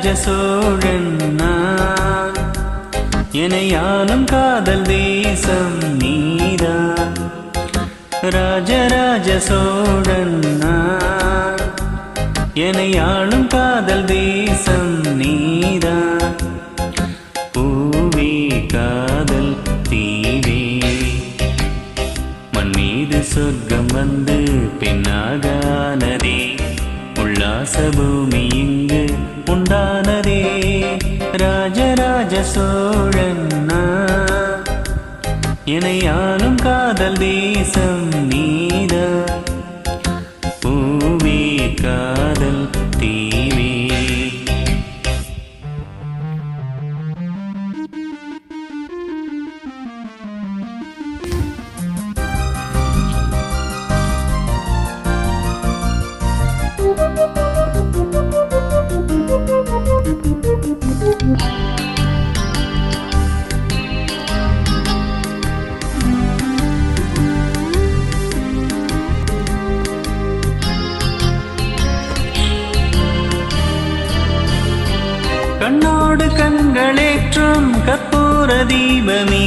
ராஜராஜ சோழன் நான், எனையாளும் காதல் தேசம் நீதான். ராஜராஜ சோழன் நான், எனையாளும் காதல் தேசம் நீதான். பூவே காதல் தீவே, மண் மீது சொர்க்கம் வந்து பெண்ணாகானதே, உல்லாச பூமி இங்கு உண்டானதே. ராஜராஜ சோழன் நான், எனையாளும் காதல் தேசம் நீதான். பூவே காதல் தீவே. கண்ணோடு கண்களேற்றும் கற்பூர தீபமே,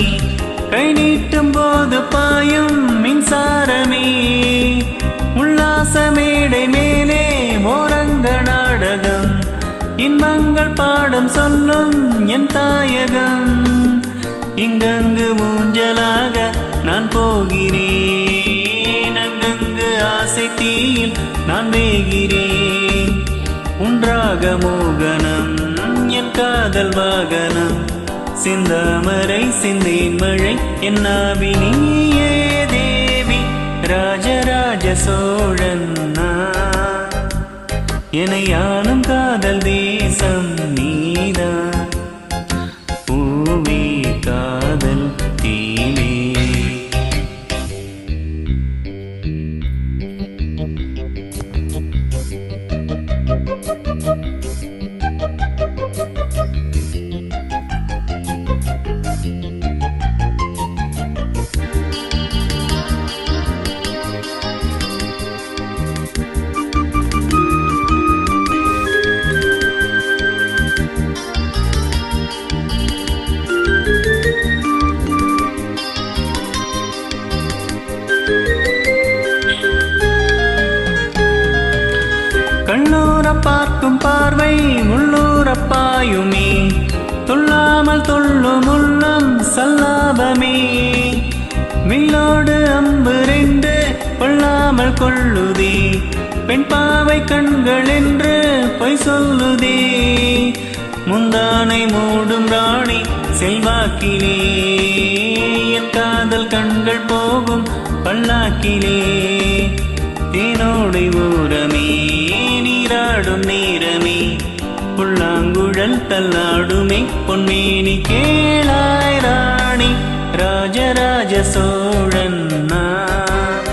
கை நீட்டும் போது பாயும் மின்சாரமே, உல்லாச மேடை மேலே ஓரங்க நாடகம், இன்பங்கள் பாடம் சொல்லும் என் தாயகம். இங்கங்கு ஊஞ்சலாக நான் போகிறேன், அங்கங்கு ஆசை தீயில் நான் வேகிறேன். உன்றாக மோகனம் என் காதல் வாகனம், சிந்தாமரை சிந்தேன் மழை என் நாவினியே தேவி. ராஜராஜ சோழன் நான், எனையாளும் காதல் தேசம் நீதான். பூவே காதல் தீவே. கண்ணூர பார்க்கும் பார்வை உள்ளூர பாயுமே, துள்ளாமல் துள்ளும் உள்ளம் சல்லாபமே. வில்லோடு அம்பு ரெண்டு கொள்ளாமல் கொள்ளுதே, பெண் பாவை கண்கள் என்று பொய் சொல்லுதே. முந்தானை மூடும் ராணி செல்வாக்கிலே, என் காதல் கண்கள் போகும் பல்லாக்கிலே. தேனோடை ஓரமே நீராடும் நேரமே, புல்லாங்குழல் தள்ளாடுமே பொன்மேனி கேளாய் ராணி. ராஜராஜ சோழன் நான்,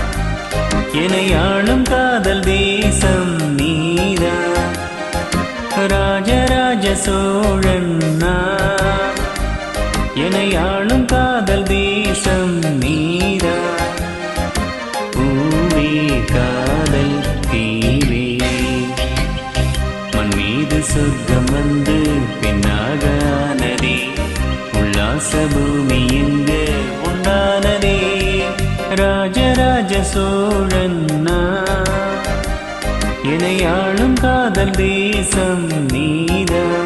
எனையாளும் காதல் தேசம் நீதான். ராஜராஜ சோழன் நான், எனையாளும் காதல் தேசம் நீதான். பூவே காதல் தீவே, மண் மீது சொர்க்கம் வந்து பெண்ணாகானதே, உல்லாச பூமி இங்கு உண்டானதே. ராஜராஜ சோழன் நான், எனையாளும் காதல் தேசம் நீதான்.